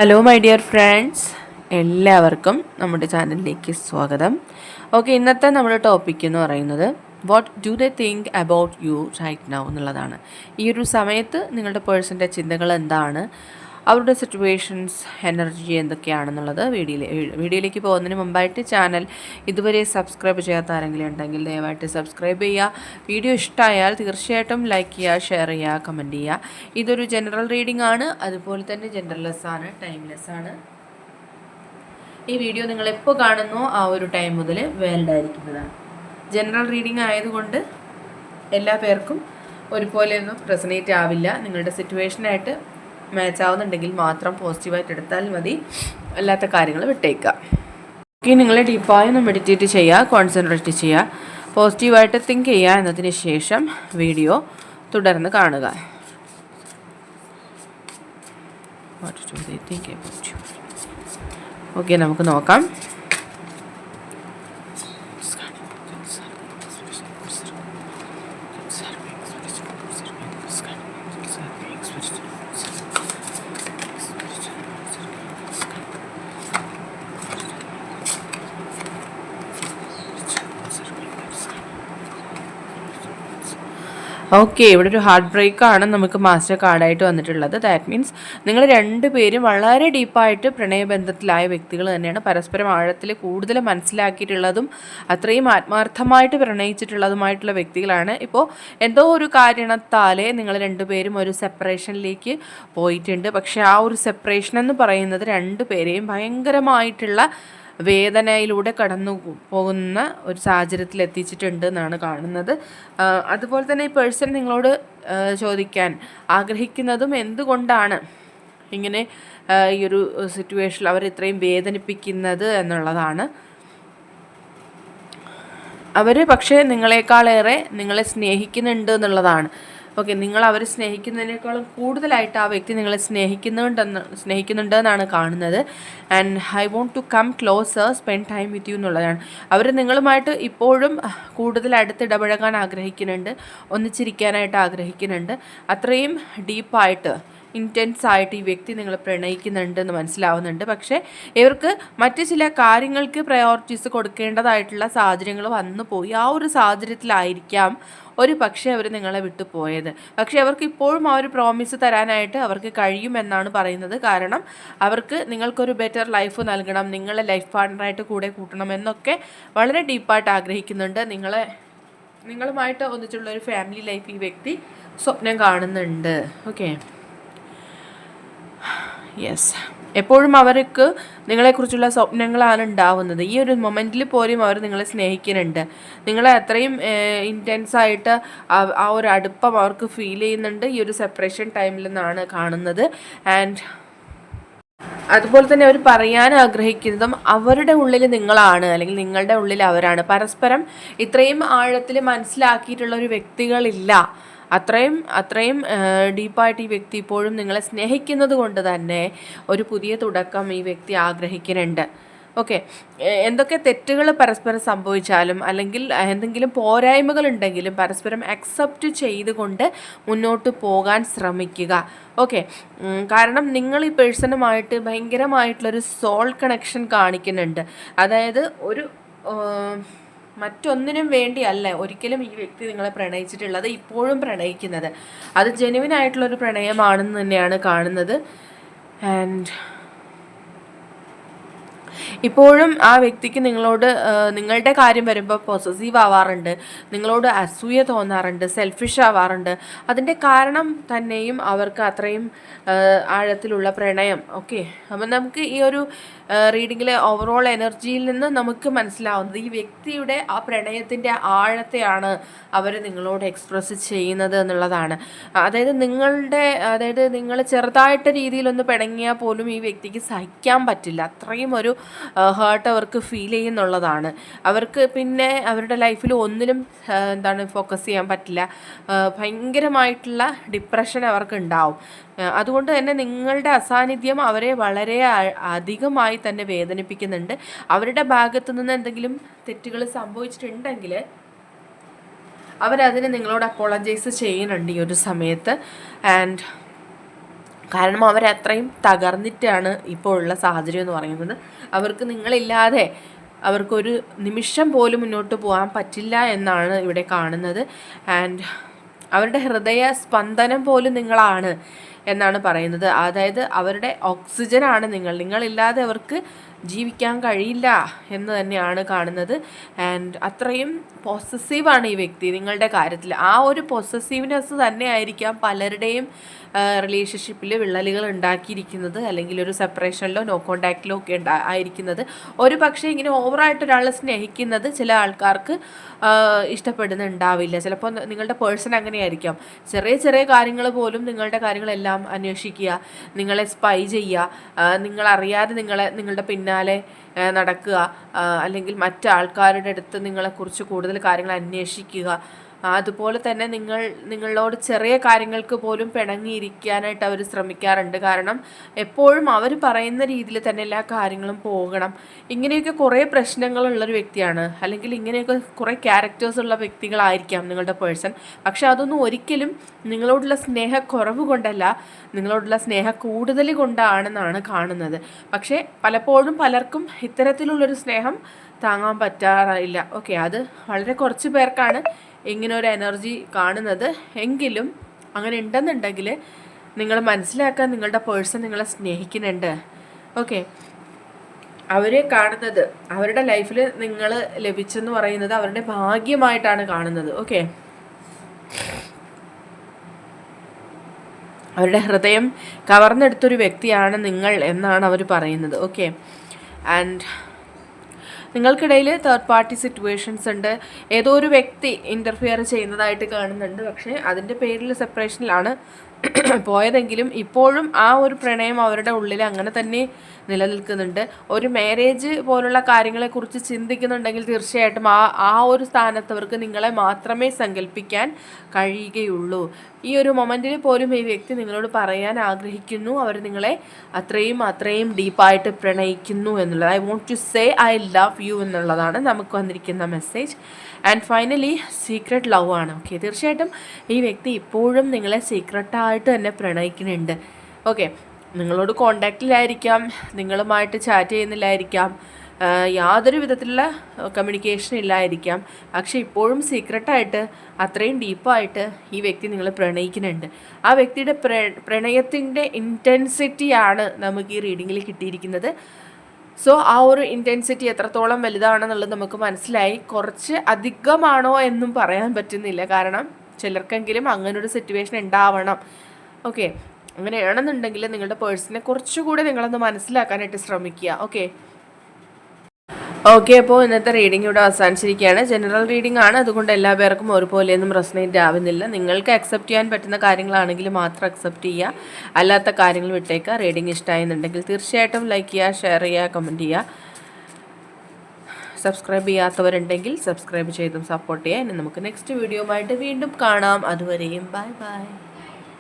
Hello my dear friends, എല്ലാവർക്കും നമ്മുടെ ചാനലിലേക്ക് സ്വാഗതം. ഓക്കെ, ഇന്നത്തെ നമ്മുടെ ടോപ്പിക് എന്ന് പറയുന്നത് what do they think about you right now എന്നുള്ളതാണ്. ഈ ഒരു സമയത്ത് നിങ്ങളുടെ പേഴ്സൻ്റെ ചിന്തകൾ എന്താണ്, അവരുടെ സിറ്റുവേഷൻസ്, എനർജി എന്തൊക്കെയാണെന്നുള്ളത് വീഡിയോയിലേക്ക് പോകുന്നതിന് മുമ്പായിട്ട് ചാനൽ ഇതുവരെ സബ്സ്ക്രൈബ് ചെയ്യാത്ത ആരെങ്കിലും ഉണ്ടെങ്കിൽ ദയവായിട്ട് സബ്സ്ക്രൈബ് ചെയ്യുക. വീഡിയോ ഇഷ്ടമായാൽ തീർച്ചയായിട്ടും ലൈക്ക് ചെയ്യുക, ഷെയർ ചെയ്യുക, കമൻറ്റ് ചെയ്യുക. ഇതൊരു ജനറൽ റീഡിംഗ് ആണ്, അതുപോലെ തന്നെ ജെൻഡർലെസ് ആണ്, ടൈംലെസ് ആണ്. ഈ വീഡിയോ നിങ്ങൾ എപ്പോൾ കാണുന്നോ ആ ഒരു ടൈം മുതൽ വാലിഡ് ആയിരിക്കുന്നതാണ്. ജനറൽ റീഡിംഗ് ആയതുകൊണ്ട് എല്ലാ പേർക്കും ഒരുപോലെയൊന്നും റെസനേറ്റ് ആവില്ല. നിങ്ങളുടെ സിറ്റുവേഷനായിട്ട് മാച്ച് ആവുന്നുണ്ടെങ്കിൽ മാത്രം പോസിറ്റീവായിട്ട് എടുത്താൽ മതി, അല്ലാത്ത കാര്യങ്ങൾ വിട്ടേക്കുക. ഓക്കെ, നിങ്ങൾ ഡീപ്പായി ഒന്ന് മെഡിറ്റേറ്റ് ചെയ്യുക, കോൺസെൻട്രേറ്റ് ചെയ്യുക, പോസിറ്റീവായിട്ട് തിങ്ക് ചെയ്യുക. എന്നതിന് ശേഷം വീഡിയോ തുടർന്ന് കാണുക. ഓക്കെ, നമുക്ക് നോക്കാം. ഓക്കെ, ഇവിടെ ഒരു ഹാർട്ട് ബ്രേക്കാണ് നമുക്ക് മാസ്റ്റർ കാർഡായിട്ട് വന്നിട്ടുള്ളത്. ദാറ്റ് മീൻസ് നിങ്ങൾ രണ്ടുപേരും വളരെ ഡീപ്പായിട്ട് പ്രണയബന്ധത്തിലായ വ്യക്തികൾ തന്നെയാണ്. പരസ്പരം ആഴത്തിൽ കൂടുതൽ മനസ്സിലാക്കിയിട്ടുള്ളതും അത്രയും ആത്മാർത്ഥമായിട്ട് പ്രണയിച്ചിട്ടുള്ളതുമായിട്ടുള്ള വ്യക്തികളാണ്. ഇപ്പോൾ എന്തോ ഒരു കാരണത്താലേ നിങ്ങൾ രണ്ടുപേരും ഒരു സെപ്പറേഷനിലേക്ക് പോയിട്ടുണ്ട്. പക്ഷേ ആ ഒരു സെപ്പറേഷൻ എന്ന് പറയുന്നത് രണ്ടുപേരെയും ഭയങ്കരമായിട്ടുള്ള വേദനയിലൂടെ കടന്നു പോകുന്ന ഒരു സാഹചര്യത്തിൽ എത്തിച്ചിട്ടുണ്ട് എന്നാണ് കാണുന്നത്. അതുപോലെ തന്നെ ഈ പേഴ്സൺ നിങ്ങളോട് ചോദിക്കാൻ ആഗ്രഹിക്കുന്നതും എന്തുകൊണ്ടാണ് ഇങ്ങനെ ഈ ഒരു സിറ്റുവേഷനിൽ അവർ ഇത്രയും വേദനിപ്പിക്കുന്നത് എന്നുള്ളതാണ്. അവർ പക്ഷേ നിങ്ങളെക്കാളേറെ നിങ്ങളെ സ്നേഹിക്കുന്നുണ്ട് എന്നുള്ളതാണ്. ഓക്കെ, നിങ്ങൾ അവരെ സ്നേഹിക്കുന്നതിനേക്കാളും കൂടുതലായിട്ട് ആ വ്യക്തി നിങ്ങളെ സ്നേഹിക്കുന്നുണ്ട് എന്നാണ് കാണുന്നത്. And I want to come closer, spend time with you എന്നുള്ളതാണ്. അവർ നിങ്ങളുമായിട്ട് ഇപ്പോഴും കൂടുതൽ അടുത്തിടപഴകാൻ ആഗ്രഹിക്കുന്നുണ്ട്, ഒന്നിച്ചിരിക്കാനായിട്ട് ആഗ്രഹിക്കുന്നുണ്ട്. അത്രയും ഡീപ്പായിട്ട് ഇൻറ്റൻസ് ആയിട്ട് ഈ വ്യക്തി നിങ്ങൾ പ്രണയിക്കുന്നുണ്ടെന്ന് മനസ്സിലാവുന്നുണ്ട്. പക്ഷേ ഇവർക്ക് മറ്റ് ചില കാര്യങ്ങൾക്ക് പ്രയോറിറ്റീസ് കൊടുക്കേണ്ടതായിട്ടുള്ള സാഹചര്യങ്ങൾ വന്നു പോയി. ആ ഒരു സാഹചര്യത്തിലായിരിക്കാം ഒരു പക്ഷേ അവർ നിങ്ങളെ വിട്ടു പോയത്. പക്ഷേ അവർക്ക് ഇപ്പോഴും ആ ഒരു പ്രോമിസ് തരാനായിട്ട് അവർക്ക് കഴിയുമെന്നാണ് പറയുന്നത്. കാരണം അവർക്ക് നിങ്ങൾക്കൊരു ബെറ്റർ ലൈഫ് നൽകണം, നിങ്ങളെ ലൈഫ് പാർട്ട്ണറായിട്ട് കൂടെ കൂട്ടണം എന്നൊക്കെ വളരെ ഡീപ്പായിട്ട് ആഗ്രഹിക്കുന്നുണ്ട്. നിങ്ങളുമായിട്ട് ഒന്നിച്ചുള്ള ഒരു ഫാമിലി ലൈഫ് ഈ വ്യക്തി സ്വപ്നം കാണുന്നുണ്ട്. ഓക്കെ, യെസ്, എപ്പോഴും അവർക്ക് നിങ്ങളെക്കുറിച്ചുള്ള സ്വപ്നങ്ങളാണ് ഉണ്ടാവുന്നത്. ഈ ഒരു മൊമെൻറ്റിൽ പോലും അവർ നിങ്ങളെ സ്നേഹിക്കുന്നുണ്ട്. നിങ്ങളെ അത്രയും ഇൻറ്റൻസായിട്ട് ആ ഒരു അടുപ്പം അവർക്ക് ഫീൽ ചെയ്യുന്നുണ്ട് ഈ ഒരു സെപ്പറേഷൻ ടൈമിൽ നിന്നാണ് കാണുന്നത്. ആൻഡ് അതുപോലെ തന്നെ അവർ പറയാൻ ആഗ്രഹിക്കുന്നതും അവരുടെ ഉള്ളിൽ നിങ്ങളാണ്, അല്ലെങ്കിൽ നിങ്ങളുടെ ഉള്ളിൽ അവരാണ്. പരസ്പരം ഇത്രയും ആഴത്തിൽ മനസ്സിലാക്കിയിട്ടുള്ള ഒരു വ്യക്തികളില്ല. അത്രയും ഡീപ്പായിട്ട് ഈ വ്യക്തി ഇപ്പോഴും നിങ്ങളെ സ്നേഹിക്കുന്നത് കൊണ്ട് തന്നെ ഒരു പുതിയ തുടക്കം ഈ വ്യക്തി ആഗ്രഹിക്കുന്നുണ്ട്. ഓക്കെ, എന്തൊക്കെ തെറ്റുകൾ പരസ്പരം സംഭവിച്ചാലും അല്ലെങ്കിൽ എന്തെങ്കിലും പോരായ്മകൾ ഉണ്ടെങ്കിലും പരസ്പരം അക്സെപ്റ്റ് ചെയ്തുകൊണ്ട് മുന്നോട്ട് പോകാൻ ശ്രമിക്കുക. ഓക്കെ, കാരണം നിങ്ങൾ ഈ പേഴ്സണുമായിട്ട് ഭയങ്കരമായിട്ടുള്ളൊരു സോൾ കണക്ഷൻ കാണിക്കുന്നുണ്ട്. അതായത് ഒരു മറ്റൊന്നിനും വേണ്ടിയല്ല ഒരിക്കലും ഈ വ്യക്തി നിങ്ങളെ പ്രണയിച്ചിട്ടുള്ളത്, ഇപ്പോഴും പ്രണയിക്കുന്നത്. അത് ജെനുവിൻ ആയിട്ടുള്ളൊരു പ്രണയമാണെന്ന് തന്നെയാണ് കാണുന്നത്. ആൻഡ് ഇപ്പോഴും ആ വ്യക്തിക്ക് നിങ്ങളുടെ കാര്യം വരുമ്പോൾ പൊസസീവ് ആവാറുണ്ട്, നിങ്ങളോട് അസൂയ തോന്നാറുണ്ട്, സെൽഫിഷ് ആവാറുണ്ട്. അതിൻ്റെ കാരണം തന്നെയും അവർക്ക് അത്രയും ആഴത്തിലുള്ള പ്രണയം. ഓക്കെ, അപ്പം നമുക്ക് ഈ ഒരു റീഡിങ്ങിലെ ഓവറോൾ എനർജിയിൽ നിന്ന് നമുക്ക് മനസ്സിലാവുന്നത് ഈ വ്യക്തിയുടെ ആ പ്രണയത്തിൻ്റെ ആഴത്തെയാണ് അവർ നിങ്ങളോട് എക്സ്പ്രസ് ചെയ്യുന്നത് എന്നുള്ളതാണ്. അതായത് നിങ്ങൾ ചെറുതായിട്ട് രീതിയിലൊന്ന് പിണങ്ങിയാൽ പോലും ഈ വ്യക്തിക്ക് സഹിക്കാൻ പറ്റില്ല. അത്രയും ഒരു ഹേർട്ട് അവർക്ക് ഫീൽ ചെയ്യുന്നുള്ളതാണ്. അവർക്ക് പിന്നെ അവരുടെ ലൈഫിൽ ഒന്നിലും ഫോക്കസ് ചെയ്യാൻ പറ്റില്ല. ഭയങ്കരമായിട്ടുള്ള ഡിപ്രഷൻ അവർക്ക് ഉണ്ടാവും. അതുകൊണ്ട് തന്നെ നിങ്ങളുടെ അസാന്നിധ്യം അവരെ വളരെ അധികമായി തന്നെ വേദനിപ്പിക്കുന്നുണ്ട്. അവരുടെ ഭാഗത്തു നിന്ന് എന്തെങ്കിലും തെറ്റുകൾ സംഭവിച്ചിട്ടുണ്ടെങ്കിൽ അവരതിന് നിങ്ങളോട് അപ്പോളജൈസ് ചെയ്യുന്നുണ്ട് ഈ ഒരു സമയത്ത്. ആൻഡ് കാരണം അവരത്രയും തകർന്നിട്ടാണ് ഇപ്പോൾ ഉള്ള സാഹചര്യം എന്ന് പറയുന്നത്. അവർക്ക് നിങ്ങളില്ലാതെ അവർക്കൊരു നിമിഷം പോലും മുന്നോട്ട് പോകാൻ പറ്റില്ല എന്നാണ് ഇവിടെ കാണുന്നത്. ആൻഡ് അവരുടെ ഹൃദയ സ്പന്ദനം പോലും നിങ്ങളാണ് എന്നാണ് പറയുന്നത്. അതായത് അവരുടെ ഓക്സിജനാണ് നിങ്ങളില്ലാതെ അവർക്ക് ജീവിക്കാൻ കഴിയില്ല എന്ന് തന്നെയാണ് കാണുന്നത്. ആൻഡ് അത്രയും പൊസസീവാണ് ഈ വ്യക്തി നിങ്ങളുടെ കാര്യത്തിൽ. ആ ഒരു പൊസസീവ്നെസ് തന്നെ ആയിരിക്കാം പലരുടെയും റിലേഷൻഷിപ്പിൽ വിള്ളലുകൾ ഉണ്ടാക്കിയിരിക്കുന്നത്, അല്ലെങ്കിൽ ഒരു സെപ്പറേഷനിലോ നോ കോണ്ടാക്റ്റിലോ ഒക്കെ ആയിരിക്കുന്നത്. ഒരു പക്ഷേ ഇങ്ങനെ ഓവറായിട്ട് ഒരാളെ സ്നേഹിക്കുന്നത് ചില ആൾക്കാർക്ക് ഇഷ്ടപ്പെടുന്നുണ്ടാവില്ല. ചിലപ്പോൾ നിങ്ങളുടെ പേഴ്സൺ അങ്ങനെയായിരിക്കാം. ചെറിയ ചെറിയ കാര്യങ്ങൾ പോലും നിങ്ങളുടെ കാര്യങ്ങളെല്ലാം അന്വേഷിക്കുക, നിങ്ങളെ സ്പൈ ചെയ്യുക, നിങ്ങളറിയാതെ നിങ്ങളുടെ പിന്നാലെ നടക്കുക, അല്ലെങ്കിൽ മറ്റാൾക്കാരുടെ അടുത്ത് നിങ്ങളെക്കുറിച്ച് കൂടുതൽ കാര്യങ്ങൾ അന്വേഷിക്കുക. അതുപോലെ തന്നെ നിങ്ങളോട് ചെറിയ കാര്യങ്ങൾക്ക് പോലും പിണങ്ങിയിരിക്കാനായിട്ട് അവർ ശ്രമിക്കാറുണ്ട്. കാരണം എപ്പോഴും അവർ പറയുന്ന രീതിയിൽ തന്നെ എല്ലാ കാര്യങ്ങളും പോകണം. ഇങ്ങനെയൊക്കെ കുറേ പ്രശ്നങ്ങളുള്ളൊരു വ്യക്തിയാണ്, അല്ലെങ്കിൽ ഇങ്ങനെയൊക്കെ കുറേ ക്യാരക്ടേഴ്സ് ഉള്ള വ്യക്തികളായിരിക്കാം നിങ്ങളുടെ പേഴ്സൺ. പക്ഷെ അതൊന്നും ഒരിക്കലും നിങ്ങളോടുള്ള സ്നേഹക്കുറവ് കൊണ്ടല്ല, നിങ്ങളോടുള്ള സ്നേഹ കൂടുതൽ കൊണ്ടാണെന്നാണ് കാണുന്നത്. പക്ഷേ പലപ്പോഴും പലർക്കും ഇത്തരത്തിലുള്ളൊരു സ്നേഹം താങ്ങാൻ പറ്റാറില്ല. ഓക്കെ, അത് വളരെ കുറച്ച് പേർക്കാണ് ഇങ്ങനെ ഒരു എനർജി കാണുന്നത്. എങ്കിലും അങ്ങനെ ഉണ്ടെന്നുണ്ടെങ്കിൽ നിങ്ങൾ മനസ്സിലാക്കാൻ നിങ്ങളുടെ പേഴ്സൺ നിങ്ങളെ സ്നേഹിക്കുന്നുണ്ട്. ഓക്കെ, അവരെ കാണുന്നത്, അവരുടെ ലൈഫിൽ നിങ്ങൾ ലഭിച്ചെന്ന് പറയുന്നത് അവരുടെ ഭാഗ്യമായിട്ടാണ് കാണുന്നത്. ഓക്കെ, അവരുടെ ഹൃദയം കവർന്നെടുത്തൊരു വ്യക്തിയാണ് നിങ്ങൾ എന്നാണ് അവർ പറയുന്നത്. ഓക്കെ, ആൻഡ് നിങ്ങൾക്കിടയിൽ തേർഡ് പാർട്ടി സിറ്റുവേഷൻസ് ഉണ്ട്. ഏതോ ഒരു വ്യക്തി ഇൻ്റർഫിയർ ചെയ്യുന്നതായിട്ട് കാണുന്നുണ്ട്. പക്ഷേ അതിൻ്റെ പേരിൽ സെപ്പറേഷനിലാണ് പോയതെങ്കിലും ഇപ്പോഴും ആ ഒരു പ്രണയം അവരുടെ ഉള്ളിൽ അങ്ങനെ തന്നെ നിലനിൽക്കുന്നുണ്ട്. ഒരു മാരേജ് പോലുള്ള കാര്യങ്ങളെക്കുറിച്ച് ചിന്തിക്കുന്നുണ്ടെങ്കിൽ തീർച്ചയായിട്ടും ആ ഒരു സ്ഥാനത്തവർക്ക് നിങ്ങളെ മാത്രമേ സങ്കല്പിക്കാൻ കഴിയുകയുള്ളൂ. ഈ ഒരു മൊമെൻറ്റിൽ പോലും ഈ വ്യക്തി നിങ്ങളോട് പറയാൻ ആഗ്രഹിക്കുന്നു, അവർ നിങ്ങളെ അത്രയും ഡീപ്പായിട്ട് പ്രണയിക്കുന്നു എന്നുള്ളത്. I want to say I love you എന്നുള്ളതാണ് നമുക്ക് വന്നിരിക്കുന്ന message. And finally secret love ആണ്. ഓക്കെ, തീർച്ചയായിട്ടും ഈ വ്യക്തി ഇപ്പോഴും നിങ്ങളെ സീക്രട്ടായിട്ട് തന്നെ പ്രണയിക്കുന്നുണ്ട്. ഓക്കെ, നിങ്ങളോട് കോണ്ടാക്റ്റിലായിരിക്കാം, നിങ്ങളുമായിട്ട് ചാറ്റ് ചെയ്യുന്നില്ലായിരിക്കാം, യാതൊരു വിധത്തിലുള്ള കമ്മ്യൂണിക്കേഷൻ ഇല്ലായിരിക്കാം. പക്ഷെ ഇപ്പോഴും സീക്രട്ടായിട്ട് അത്രയും ഡീപ്പായിട്ട് ഈ വ്യക്തി നിങ്ങളെ പ്രണയിക്കുന്നുണ്ട്. ആ വ്യക്തിയുടെ പ്രണയത്തിൻ്റെ ഇൻറ്റൻസിറ്റിയാണ് നമുക്ക് ഈ റീഡിങ്ങിൽ കിട്ടിയിരിക്കുന്നത്. സോ ആ ഒരു ഇൻറ്റൻസിറ്റി എത്രത്തോളം വലുതാണെന്നുള്ളത് നമുക്ക് മനസ്സിലായി. കുറച്ച് അധികമാണോ എന്നും പറയാൻ പറ്റുന്നില്ല, കാരണം ചിലർക്കെങ്കിലും അങ്ങനൊരു സിറ്റുവേഷൻ ഉണ്ടാവണം. ഓക്കെ, അങ്ങനെയാണെന്നുണ്ടെങ്കിൽ നിങ്ങളുടെ പേഴ്സണിനെ കുറച്ചുകൂടെ നിങ്ങളൊന്ന് മനസ്സിലാക്കാനായിട്ട് ശ്രമിക്കുക. ഓക്കെ, അപ്പോൾ ഇന്നത്തെ റീഡിംഗ് ഇവിടെ അവസാനിച്ചിരിക്കുകയാണ്. ജനറൽ റീഡിംഗ് ആണ്, അതുകൊണ്ട് എല്ലാ പേർക്കും ഒരുപോലെയൊന്നും റെസൊനേറ്റ് ആവുന്നില്ല. നിങ്ങൾക്ക് അക്സെപ്റ്റ് ചെയ്യാൻ പറ്റുന്ന കാര്യങ്ങളാണെങ്കിൽ മാത്രം അക്സെപ്റ്റ് ചെയ്യുക, അല്ലാത്ത കാര്യങ്ങൾ വിട്ടേക്കുക. റീഡിംഗ് ഇഷ്ടമായെന്നുണ്ടെങ്കിൽ തീർച്ചയായിട്ടും ലൈക്ക് ചെയ്യുക, ഷെയർ ചെയ്യുക, കമൻറ്റ് ചെയ്യുക. സബ്സ്ക്രൈബ് ചെയ്യാത്തവരുണ്ടെങ്കിൽ സബ്സ്ക്രൈബ് ചെയ്തും സപ്പോർട്ട് ചെയ്യുക. ഇനി നമുക്ക് നെക്സ്റ്റ് വീഡിയോ ആയിട്ട് വീണ്ടും കാണാം. അതുവരെയും ബൈ ബൈ.